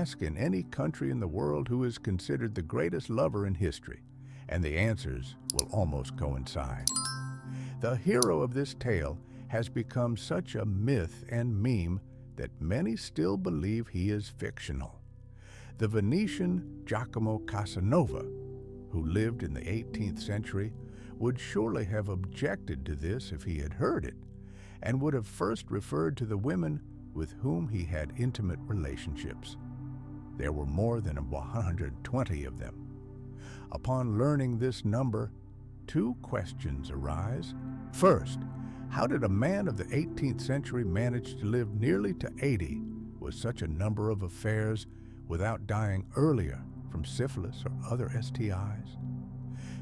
Ask in any country in the world who is considered the greatest lover in history, and the answers will almost coincide. The hero of this tale has become such a myth and meme that many still believe he is fictional. The Venetian Giacomo Casanova, who lived in the 18th century, would surely have objected to this if he had heard it, and would have first referred to the women with whom he had intimate relationships. There were more than 120 of them. Upon learning this number, two questions arise. First, how did a man of the 18th century manage to live nearly to 80 with such a number of affairs without dying earlier from syphilis or other STIs?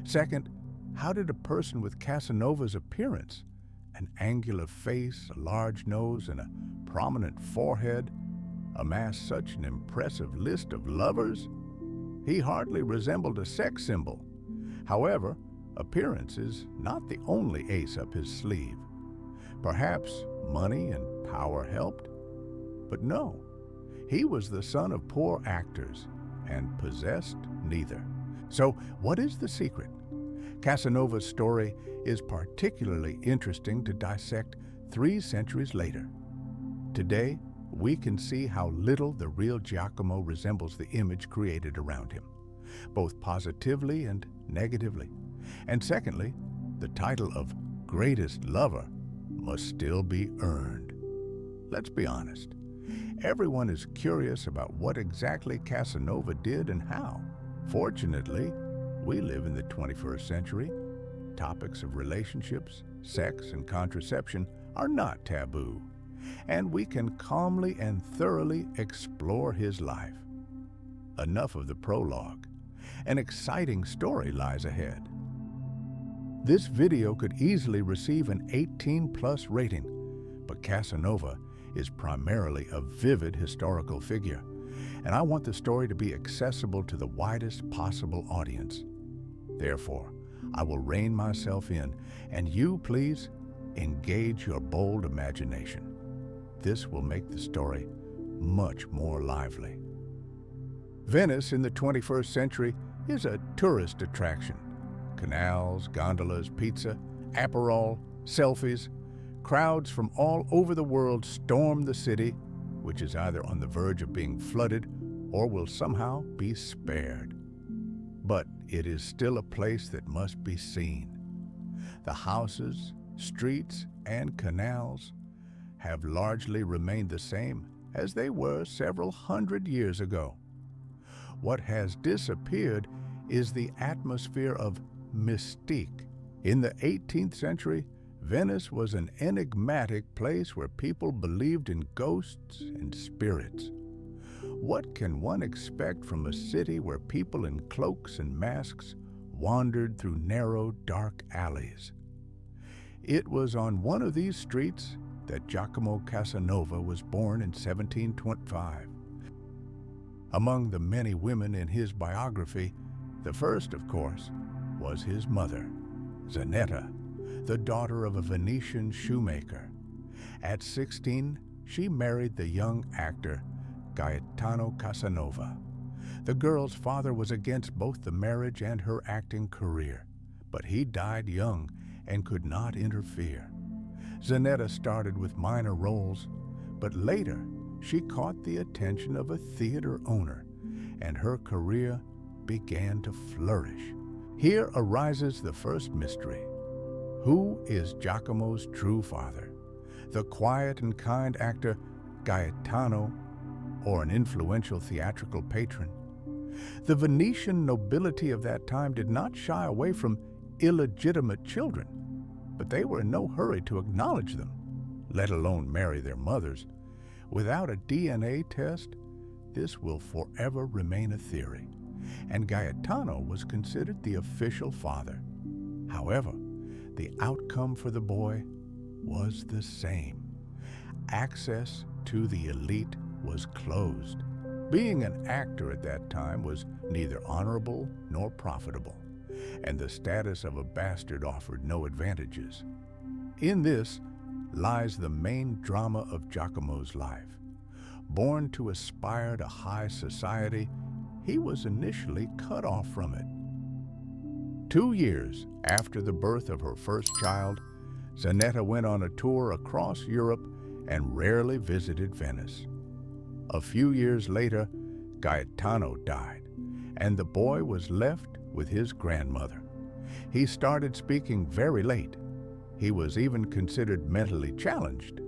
Second, how did a person with Casanova's appearance, an angular face, a large nose, and a prominent forehead, amass such an impressive list of lovers? He hardly resembled a sex symbol. However, appearance is not the only ace up his sleeve. Perhaps money and power helped, but no, he was the son of poor actors and possessed neither. So what is the secret? Casanova's story is particularly interesting to dissect 3 centuries later. Today, we can see how little the real Giacomo resembles the image created around him, both positively and negatively. And secondly, the title of greatest lover must still be earned. Let's be honest. Everyone is curious about what exactly Casanova did and how. Fortunately, we live in the 21st century. Topics of relationships, sex, and contraception are not taboo, and we can calmly and thoroughly explore his life. Enough of the prologue. An exciting story lies ahead. This video could easily receive an 18+ rating, but Casanova is primarily a vivid historical figure, and I want the story to be accessible to the widest possible audience. Therefore, I will rein myself in, and you, please, engage your bold imagination. This will make the story much more lively. Venice in the 21st century is a tourist attraction. Canals, gondolas, pizza, Aperol, selfies. Crowds from all over the world storm the city, which is either on the verge of being flooded or will somehow be spared. But it is still a place that must be seen. The houses, streets, and canals have largely remained the same as they were several hundred years ago. What has disappeared is the atmosphere of mystique. In the 18th century, Venice was an enigmatic place where people believed in ghosts and spirits. What can one expect from a city where people in cloaks and masks wandered through narrow, dark alleys? It was on one of these streets that Giacomo Casanova was born in 1725. Among the many women in his biography, the first, of course, was his mother, Zanetta, the daughter of a Venetian shoemaker. At 16, she married the young actor Giacomo Casanova. The girl's father was against both the marriage and her acting career, but he died young and could not interfere. Zanetta started with minor roles, but later she caught the attention of a theater owner, and her career began to flourish. Here arises the first mystery. Who is Giacomo's true father? The quiet and kind actor Gaetano, or an influential theatrical patron? The Venetian nobility of that time did not shy away from illegitimate children, but they were in no hurry to acknowledge them, let alone marry their mothers. Without a DNA test, this will forever remain a theory, and Gaetano was considered the official father. However, the outcome for the boy was the same. Access to the elite was closed. Being an actor at that time was neither honorable nor profitable, and the status of a bastard offered no advantages. In this lies the main drama of Giacomo's life. Born to aspire to high society, he was initially cut off from it. 2 years after the birth of her first child, Zanetta went on a tour across Europe and rarely visited Venice. A few years later, Gaetano died, and the boy was left with his grandmother. He started speaking very late. He was even considered mentally challenged.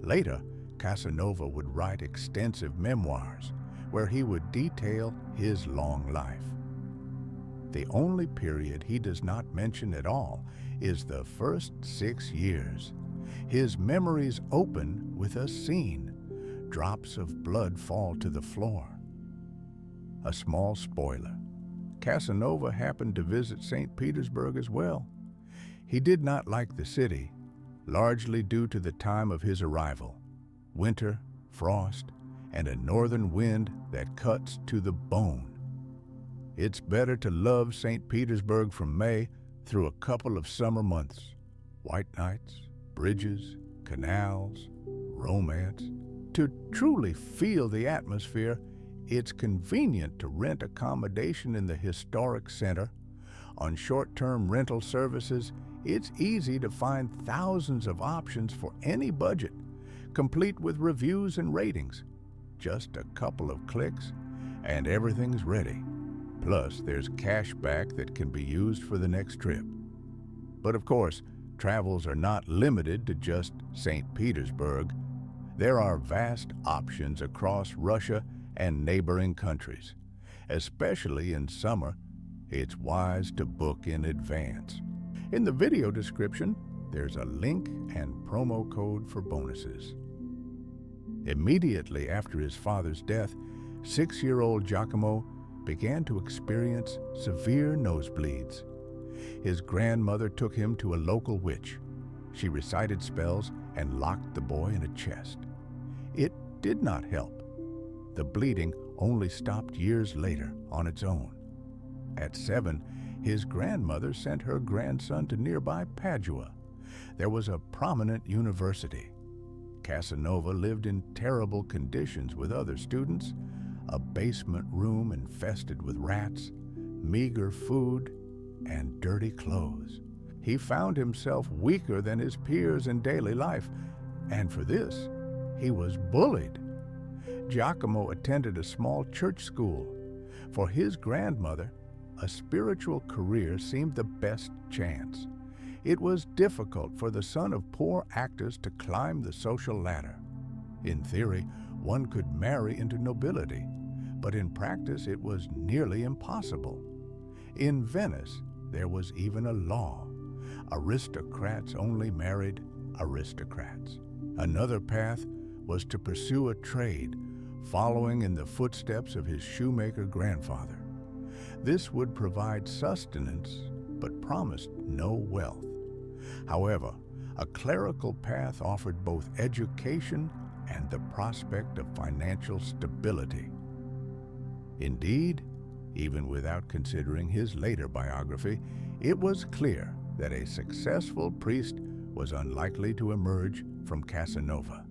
Later, Casanova would write extensive memoirs where he would detail his long life. The only period he does not mention at all is the first 6 years. His memories open with a scene. Drops of blood fall to the floor. A small spoiler: Casanova happened to visit St. Petersburg as well. He did not like the city, largely due to the time of his arrival: winter, frost, and a northern wind that cuts to the bone. It's better to love St. Petersburg from May through a couple of summer months. White nights, bridges, canals, romance. To truly feel the atmosphere, it's convenient to rent accommodation in the historic center. On short-term rental services, it's easy to find thousands of options for any budget, complete with reviews and ratings. Just a couple of clicks, and everything's ready. Plus, there's cash back that can be used for the next trip. But of course, travels are not limited to just St. Petersburg. There are vast options across Russia and neighboring countries. Especially in summer, it's wise to book in advance. In the video description, there's a link and promo code for bonuses. Immediately after his father's death, 6-year-old Giacomo began to experience severe nosebleeds. His grandmother took him to a local witch. She recited spells and locked the boy in a chest. It did not help. The bleeding only stopped years later on its own. At 7, his grandmother sent her grandson to nearby Padua. There was a prominent university. Casanova lived in terrible conditions with other students: a basement room infested with rats, meager food, and dirty clothes. He found himself weaker than his peers in daily life, and for this, he was bullied. Giacomo attended a small church school. For his grandmother, a spiritual career seemed the best chance. It was difficult for the son of poor actors to climb the social ladder. In theory, one could marry into nobility, but in practice it was nearly impossible. In Venice, there was even a law: aristocrats only married aristocrats. Another path was to pursue a trade, following in the footsteps of his shoemaker grandfather. This would provide sustenance, but promised no wealth. However, a clerical path offered both education and the prospect of financial stability. Indeed, even without considering his later biography, it was clear that a successful priest was unlikely to emerge from Casanova.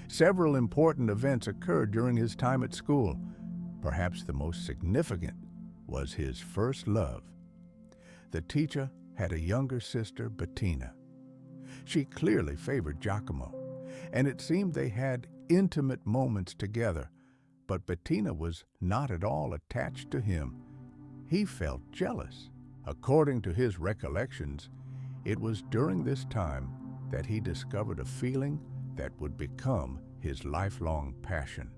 Several important events occurred during his time at school. Perhaps the most significant was his first love. The teacher had a younger sister, Bettina. She clearly favored Giacomo, and it seemed they had intimate moments together, but Bettina was not at all attached to him. He felt jealous. According to his recollections, it was during this time that he discovered a feeling that would become his lifelong passion.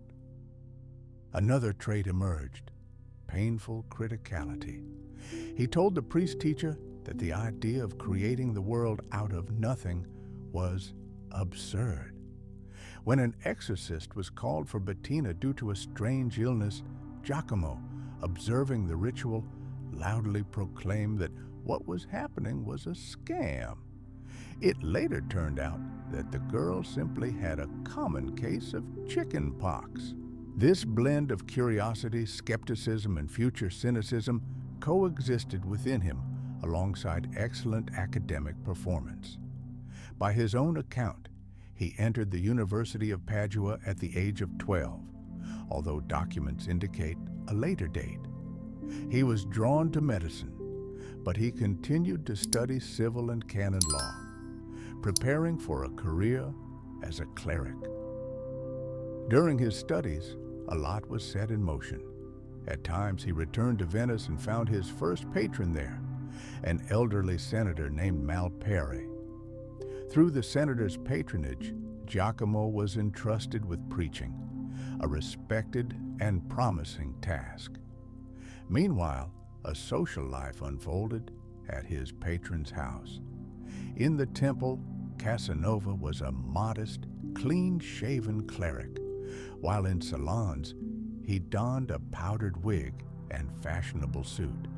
Another trait emerged: painful criticality. He told the priest teacher that the idea of creating the world out of nothing was absurd. When an exorcist was called for Bettina due to a strange illness, Giacomo, observing the ritual, loudly proclaimed that what was happening was a scam. It later turned out that the girl simply had a common case of chicken pox. This blend of curiosity, skepticism, and future cynicism coexisted within him alongside excellent academic performance. By his own account, He entered the University of Padua at the age of 12, although documents indicate a later date. He was drawn to medicine, but he continued to study civil and canon law, preparing for a career as a cleric. During his studies, a lot was set in motion. At times, he returned to Venice and found his first patron there, an elderly senator named Malperi. Through the senator's patronage, Giacomo was entrusted with preaching, a respected and promising task. Meanwhile, a social life unfolded at his patron's house. In the temple, Casanova was a modest, clean-shaven cleric, while in salons, he donned a powdered wig and fashionable suit.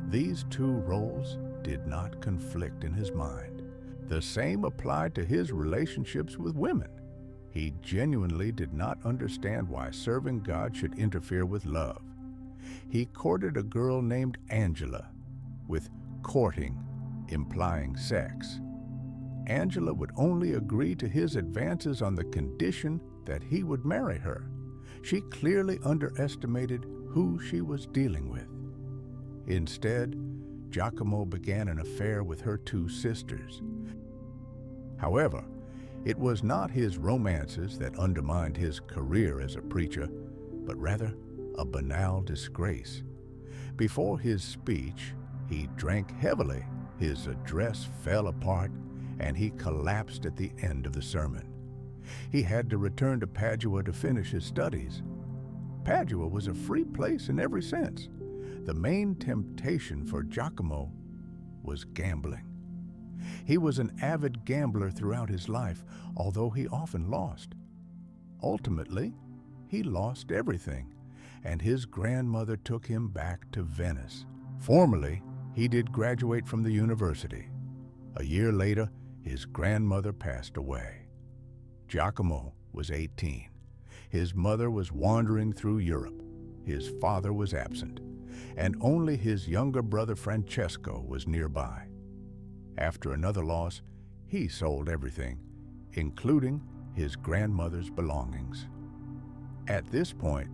These two roles did not conflict in his mind. The same applied to his relationships with women. He genuinely did not understand why serving God should interfere with love. He courted a girl named Angela, with courting implying sex. Angela would only agree to his advances on the condition that he would marry her. She clearly underestimated who she was dealing with. Instead, Giacomo began an affair with her two sisters. However, it was not his romances that undermined his career as a preacher, but rather a banal disgrace. Before his speech, he drank heavily, his address fell apart, and he collapsed at the end of the sermon. He had to return to Padua to finish his studies. Padua was a free place in every sense. The main temptation for Giacomo was gambling. He was an avid gambler throughout his life, although he often lost. Ultimately, he lost everything, and his grandmother took him back to Venice. Formally, he did graduate from the university. A year later, his grandmother passed away. Giacomo was 18. His mother was wandering through Europe. His father was absent, and only his younger brother Francesco was nearby. After another loss, he sold everything, including his grandmother's belongings. At this point,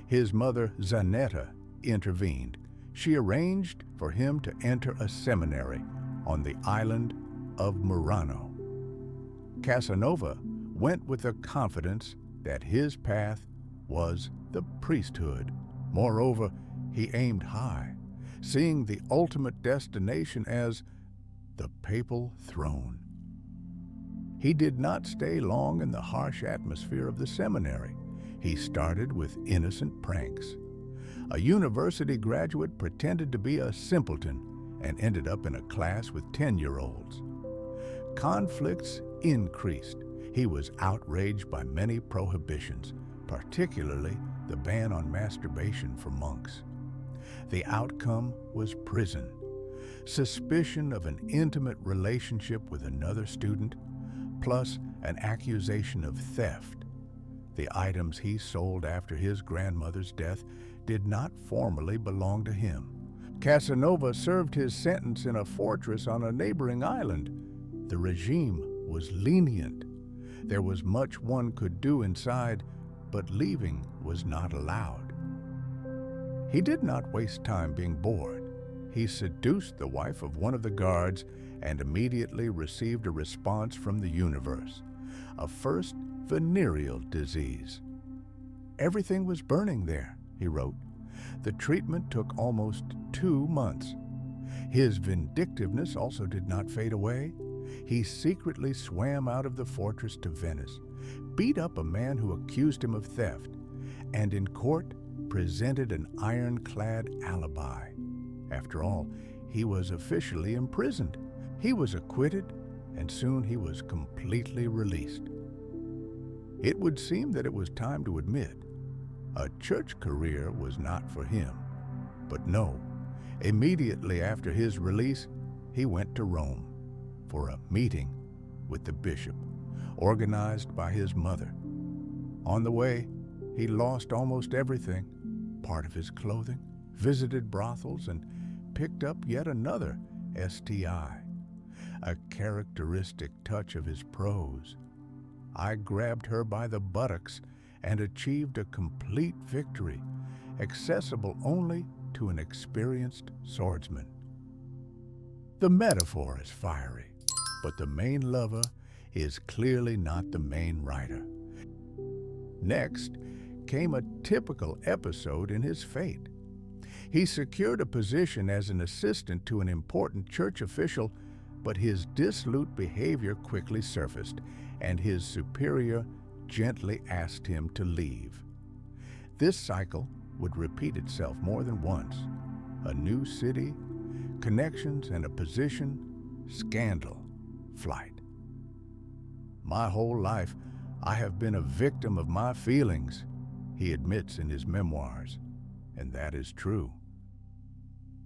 his mother Zanetta intervened. She arranged for him to enter a seminary on the island of Murano. Casanova went with the confidence that his path was the priesthood. Moreover, he aimed high, seeing the ultimate destination as the papal throne. He did not stay long in the harsh atmosphere of the seminary. He started with innocent pranks. A university graduate pretended to be a simpleton and ended up in a class with 10-year-olds. Conflicts increased. He was outraged by many prohibitions, particularly the ban on masturbation for monks. The outcome was prison. Suspicion of an intimate relationship with another student, plus an accusation of theft. The items he sold after his grandmother's death did not formally belong to him. Casanova served his sentence in a fortress on a neighboring island. The regime was lenient. There was much one could do inside, but leaving was not allowed. He did not waste time being bored. He seduced the wife of one of the guards and immediately received a response from the universe, a first venereal disease. Everything was burning there, he wrote. The treatment took almost 2 months. His vindictiveness also did not fade away. He secretly swam out of the fortress to Venice, beat up a man who accused him of theft, and in court presented an ironclad alibi. After all, he was officially imprisoned. He was acquitted, and soon he was completely released. It would seem that it was time to admit a church career was not for him. But no, immediately after his release, he went to Rome for a meeting with the bishop, organized by his mother. On the way, he lost almost everything, part of his clothing, visited brothels, and picked up yet another STI, a characteristic touch of his prose. I grabbed her by the buttocks and achieved a complete victory, accessible only to an experienced swordsman. The metaphor is fiery, but the main lover is clearly not the main writer. Next came a typical episode in his fate. He secured a position as an assistant to an important church official, but his dissolute behavior quickly surfaced, and his superior gently asked him to leave. This cycle would repeat itself more than once. A new city, connections and a position, scandal, flight. My whole life, I have been a victim of my feelings, he admits in his memoirs, and that is true.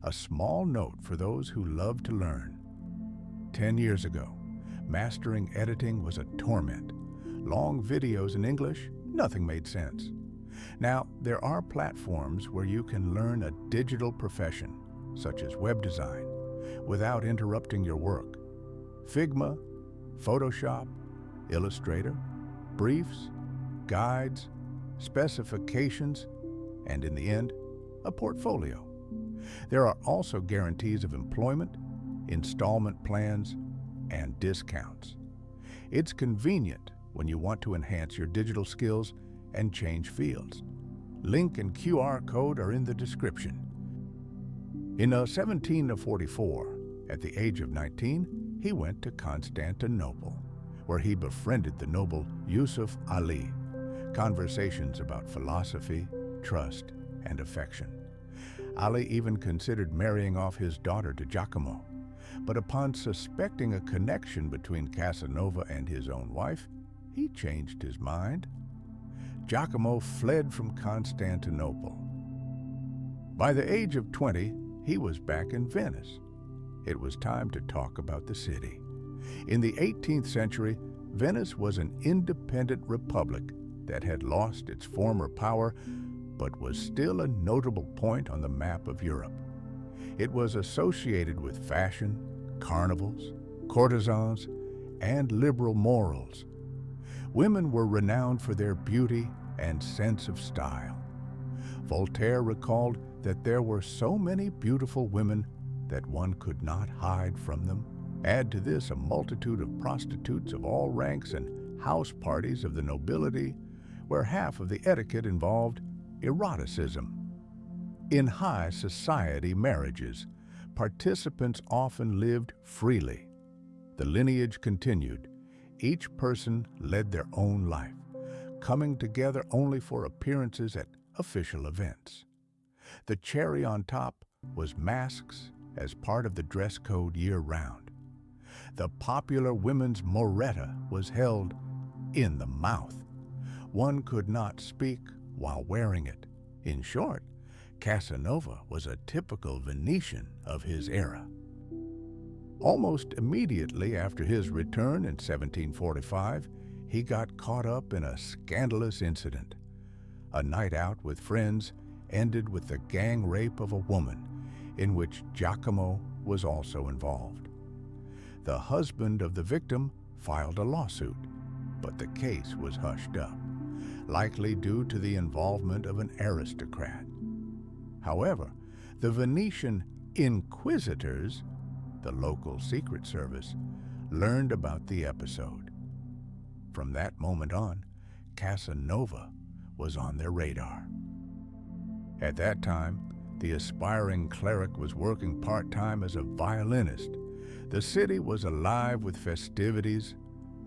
A small note for those who love to learn. 10 years ago, mastering editing was a torment. Long videos in English, nothing made sense. Now, there are platforms where you can learn a digital profession, such as web design, without interrupting your work. Figma, Photoshop, Illustrator, briefs, guides, specifications, and in the end, a portfolio. There are also guarantees of employment, installment plans, and discounts. It's convenient when you want to enhance your digital skills and change fields. Link and QR code are in the description. In 1744, at the age of 19, he went to Constantinople, where he befriended the noble Yusuf Ali. Conversations about philosophy, trust, and affection. Ali even considered marrying off his daughter to Giacomo, but upon suspecting a connection between Casanova and his own wife, he changed his mind. Giacomo fled from Constantinople. By the age of 20, he was back in Venice. It was time to talk about the city. In the 18th century, Venice was an independent republic that had lost its former power, but was still a notable point on the map of Europe. It was associated with fashion, carnivals, courtesans, and liberal morals. Women were renowned for their beauty and sense of style. Voltaire recalled that there were so many beautiful women that one could not hide from them. Add to this a multitude of prostitutes of all ranks and house parties of the nobility, where half of the etiquette involved eroticism. In high society marriages, participants often lived freely. The lineage continued. Each person led their own life, coming together only for appearances at official events. The cherry on top was masks as part of the dress code year-round. The popular women's moretta was held in the mouth. One could not speak while wearing it. In short, Casanova was a typical Venetian of his era. Almost immediately after his return in 1745, he got caught up in a scandalous incident. A night out with friends ended with the gang rape of a woman, in which Giacomo was also involved. The husband of the victim filed a lawsuit, but the case was hushed up, likely due to the involvement of an aristocrat. However, the Venetian inquisitors, the local secret service, learned about the episode. From that moment on, Casanova was on their radar. At that time, the aspiring cleric was working part-time as a violinist. The city was alive with festivities.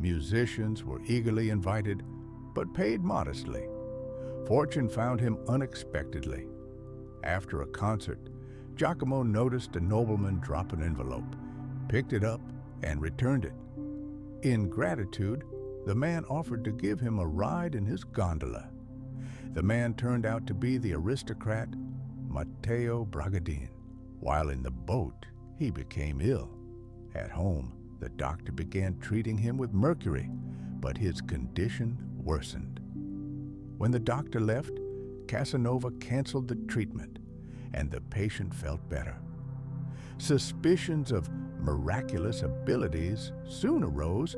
Musicians were eagerly invited, but paid modestly. Fortune found him unexpectedly. After a concert, Giacomo noticed a nobleman drop an envelope, picked it up, and returned it. In gratitude, the man offered to give him a ride in his gondola. The man turned out to be the aristocrat Matteo Bragadin. While in the boat, he became ill. At home, the doctor began treating him with mercury, but his condition worsened. When the doctor left, Casanova canceled the treatment, and the patient felt better. Suspicions of miraculous abilities soon arose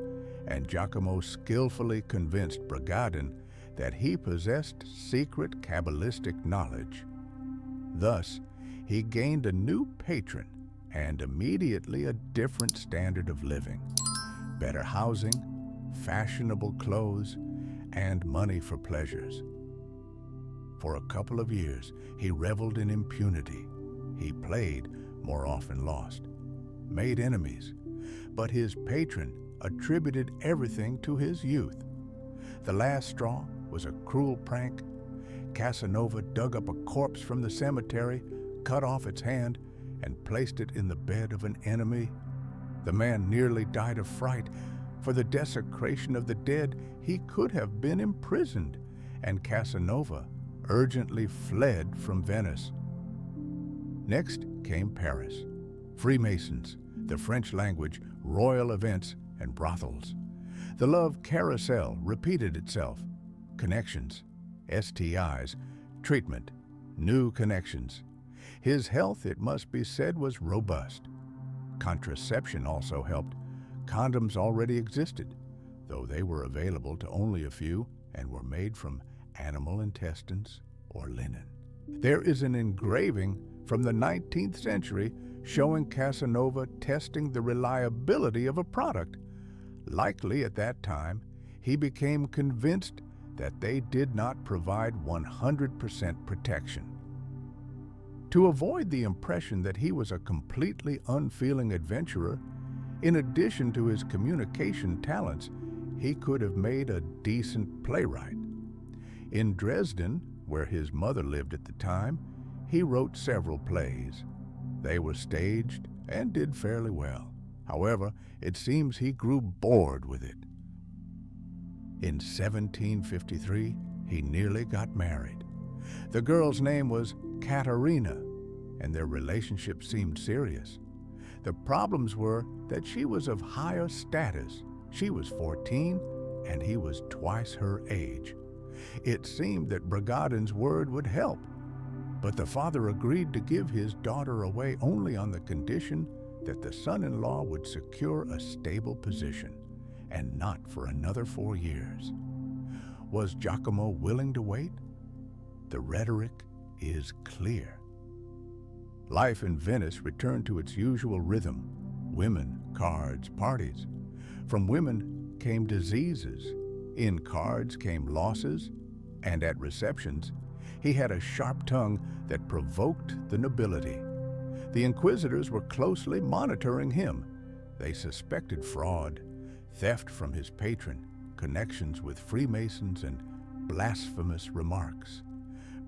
and Giacomo skillfully convinced Bragadin that he possessed secret Kabbalistic knowledge. Thus, he gained a new patron and immediately a different standard of living: better housing, fashionable clothes, and money for pleasures. For a couple of years, he reveled in impunity. He played, more often lost, made enemies, but his patron attributed everything to his youth. The last straw was a cruel prank. Casanova dug up a corpse from the cemetery, cut off its hand, and placed it in the bed of an enemy. The man nearly died of fright. For the desecration of the dead, he could have been imprisoned, and Casanova urgently fled from Venice. Next came Paris. Freemasons, the French language, royal events, and brothels. The love carousel repeated itself. Connections, STIs, treatment, new connections. His health, it must be said, was robust. Contraception also helped. Condoms already existed, though they were available to only a few and were made from animal intestines or linen. There is an engraving from the 19th century showing Casanova testing the reliability of a product. Likely at that time, he became convinced that they did not provide 100% protection. To avoid the impression that he was a completely unfeeling adventurer, in addition to his communication talents, he could have made a decent playwright. In Dresden, where his mother lived at the time, he wrote several plays. They were staged and did fairly well. However, it seems he grew bored with it. In 1753, he nearly got married. The girl's name was Caterina, and their relationship seemed serious. The problems were that she was of higher status. She was 14, and he was twice her age. It seemed that Bragadin's word would help, but the father agreed to give his daughter away only on the condition that the son-in-law would secure a stable position, and not for another 4 years. Was Giacomo willing to wait? The rhetoric is clear. Life in Venice returned to its usual rhythm: women, cards, parties. From women came diseases, in cards came losses, and at receptions, he had a sharp tongue that provoked the nobility. The inquisitors were closely monitoring him. They suspected fraud, theft from his patron, connections with Freemasons, and blasphemous remarks.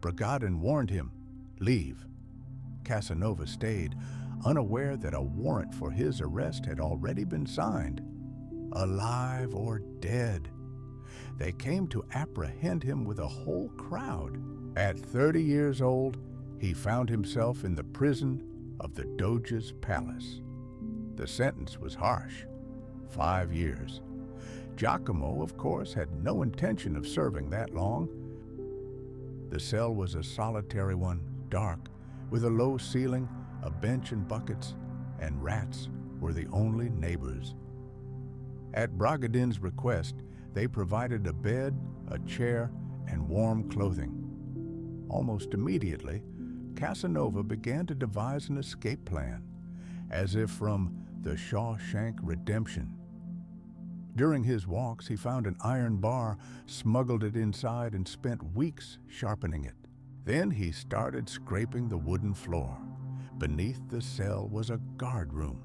Bragadin warned him, "Leave." Casanova stayed, unaware that a warrant for his arrest had already been signed. Alive or dead. They came to apprehend him with a whole crowd. At 30 years old, he found himself in the prison of the Doge's palace. The sentence was harsh: 5 years. Giacomo, of course, had no intention of serving that long. The cell was a solitary one, dark, with a low ceiling, a bench and buckets, and rats were the only neighbors. At Bragadin's request, they provided a bed, a chair, and warm clothing. Almost immediately, Casanova began to devise an escape plan, as if from the Shawshank Redemption. During his walks, he found an iron bar, smuggled it inside, and spent weeks sharpening it. Then he started scraping the wooden floor. Beneath the cell was a guard room.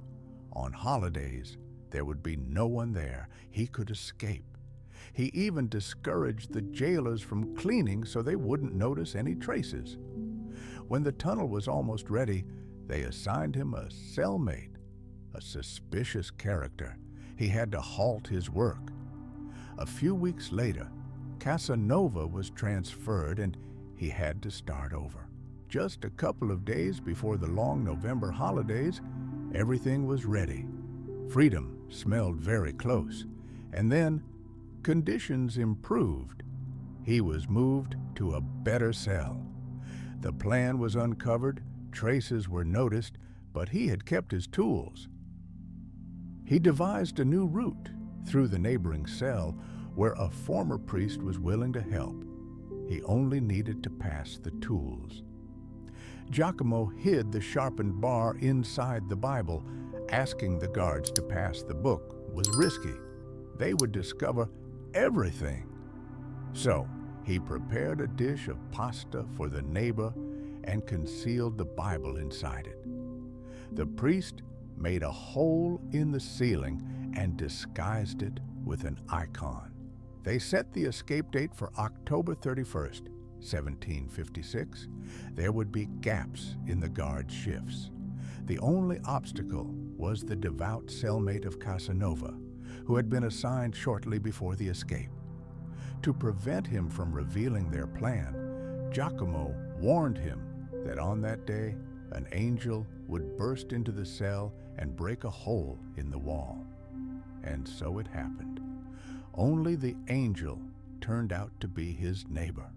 On holidays, there would be no one there. He could escape. He even discouraged the jailers from cleaning so they wouldn't notice any traces. When the tunnel was almost ready, they assigned him a cellmate, a suspicious character. He had to halt his work. A few weeks later, Casanova was transferred and he had to start over. Just a couple of days before the long November holidays, everything was ready. Freedom smelled very close, and then conditions improved. He was moved to a better cell. The plan was uncovered, traces were noticed, but he had kept his tools. He devised a new route through the neighboring cell where a former priest was willing to help. He only needed to pass the tools. Giacomo hid the sharpened bar inside the Bible. Asking the guards to pass the book was risky. They would discover everything. So he prepared a dish of pasta for the neighbor and concealed the Bible inside it. The priest made a hole in the ceiling and disguised it with an icon. They set the escape date for October 31st, 1756. There would be gaps in the guard shifts. The only obstacle was the devout cellmate of Casanova, who had been assigned shortly before the escape. To prevent him from revealing their plan, Giacomo warned him that on that day, an angel would burst into the cell and break a hole in the wall. And so it happened. Only the angel turned out to be his neighbor.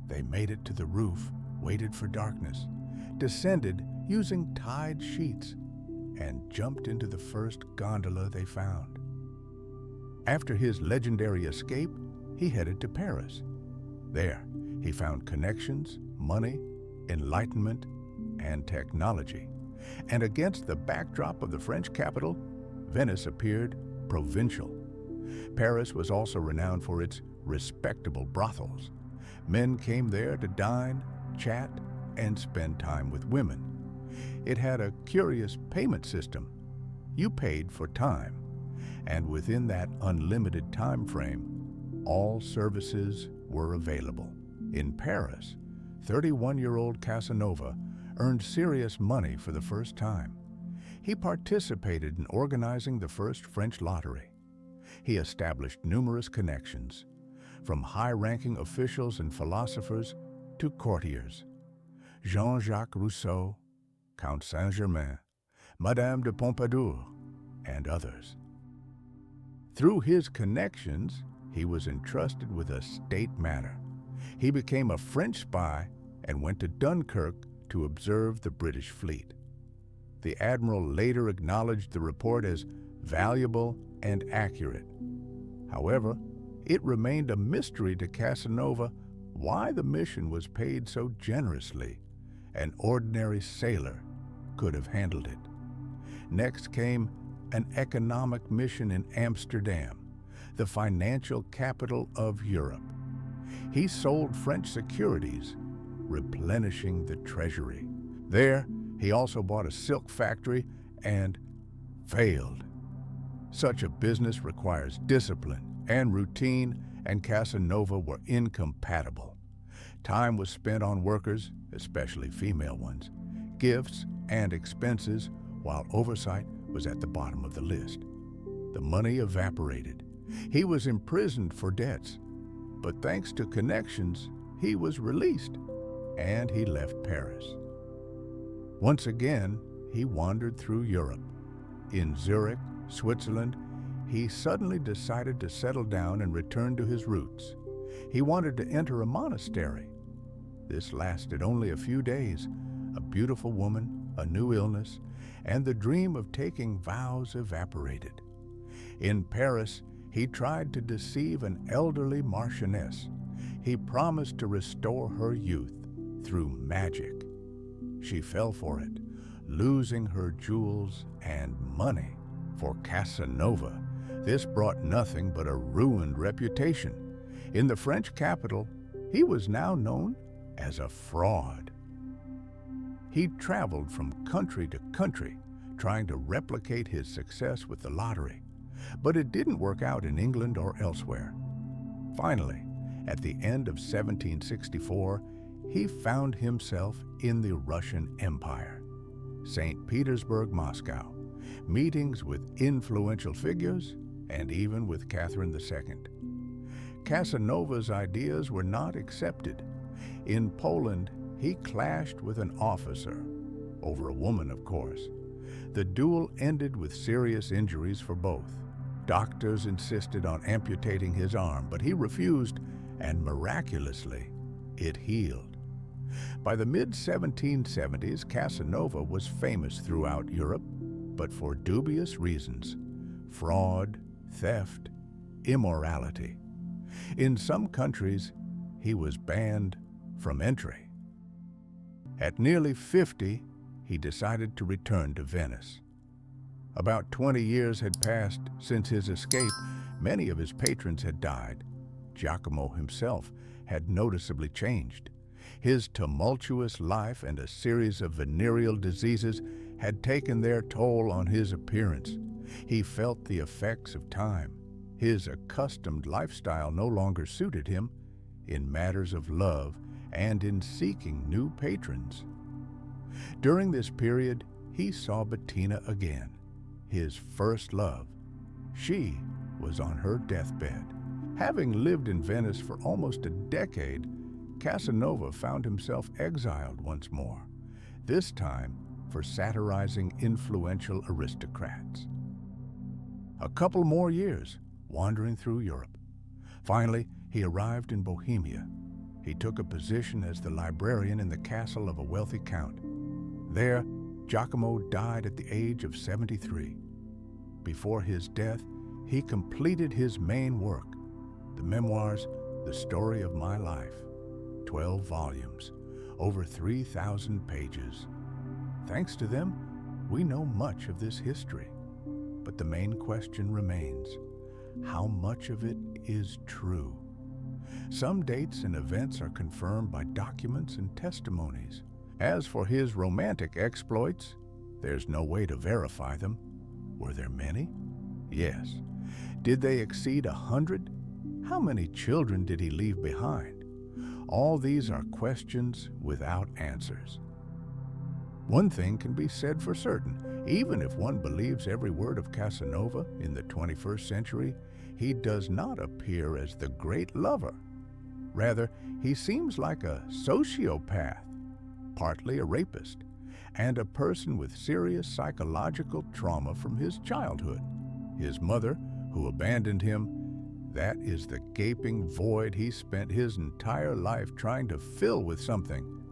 They made it to the roof, waited for darkness, descended using tied sheets, and jumped into the first gondola they found. After his legendary escape, he headed to Paris. There, he found connections, money, enlightenment, and technology. And against the backdrop of the French capital, Venice appeared provincial. Paris was also renowned for its respectable brothels. Men came there to dine, chat, and spend time with women. It had a curious payment system. You paid for time, and within that unlimited time frame, all services were available. In Paris, 31-year-old Casanova earned serious money for the first time. He participated in organizing the first French lottery. He established numerous connections, from high-ranking officials and philosophers to courtiers. Jean-Jacques Rousseau, Count Saint-Germain, Madame de Pompadour, and others. Through his connections, he was entrusted with a state matter. He became a French spy and went to Dunkirk to observe the British fleet. The admiral later acknowledged the report as valuable and accurate. However, it remained a mystery to Casanova why the mission was paid so generously. An ordinary sailor could have handled it. Next came an economic mission in Amsterdam, the financial capital of Europe. He sold French securities, replenishing the treasury. There, he also bought a silk factory and failed. Such a business requires discipline and routine, and Casanova were incompatible. Time was spent on workers, especially female ones, gifts and expenses, while oversight was at the bottom of the list. The money evaporated. He was imprisoned for debts, but thanks to connections, he was released, and he left Paris. Once again, he wandered through Europe. In Zurich, Switzerland, he suddenly decided to settle down and return to his roots. He wanted to enter a monastery. This lasted only a few days. A beautiful woman, a new illness, and the dream of taking vows evaporated. In Paris, he tried to deceive an elderly marchioness. He promised to restore her youth through magic. She fell for it, losing her jewels and money. For Casanova, this brought nothing but a ruined reputation. In the French capital, he was now known as a fraud. He traveled from country to country, trying to replicate his success with the lottery, but it didn't work out in England or elsewhere. Finally, at the end of 1764, he found himself in the Russian Empire, St. Petersburg, Moscow, meetings with influential figures, and even with Catherine II. Casanova's ideas were not accepted. In Poland, he clashed with an officer, over a woman, of course. The duel ended with serious injuries for both. Doctors insisted on amputating his arm, but he refused, and miraculously, it healed. By the mid-1770s, Casanova was famous throughout Europe, but for dubious reasons: fraud, theft, immorality. In some countries, he was banned from entry. At nearly 50, he decided to return to Venice. About 20 years had passed since his escape. Many of his patrons had died. Giacomo himself had noticeably changed. His tumultuous life and a series of venereal diseases had taken their toll on his appearance. He felt the effects of time. His accustomed lifestyle no longer suited him in matters of love and in seeking new patrons. During this period, he saw Bettina again, his first love. She was on her deathbed. Having lived in Venice for almost a decade, Casanova found himself exiled once more, this time for satirizing influential aristocrats. A couple more years, wandering through Europe. Finally, he arrived in Bohemia. He took a position as the librarian in the castle of a wealthy count. There, Giacomo died at the age of 73. Before his death, he completed his main work, the memoirs, The Story of My Life, 12 volumes, over 3,000 pages. Thanks to them, we know much of this history. But the main question remains, how much of it is true? Some dates and events are confirmed by documents and testimonies. As for his romantic exploits, there's no way to verify them. Were there many? Yes. Did they exceed 100? How many children did he leave behind? All these are questions without answers. One thing can be said for certain. Even if one believes every word of Casanova in the 21st century, he does not appear as the great lover. Rather, he seems like a sociopath, partly a rapist, and a person with serious psychological trauma from his childhood. His mother, who abandoned him, that is the gaping void he spent his entire life trying to fill with something.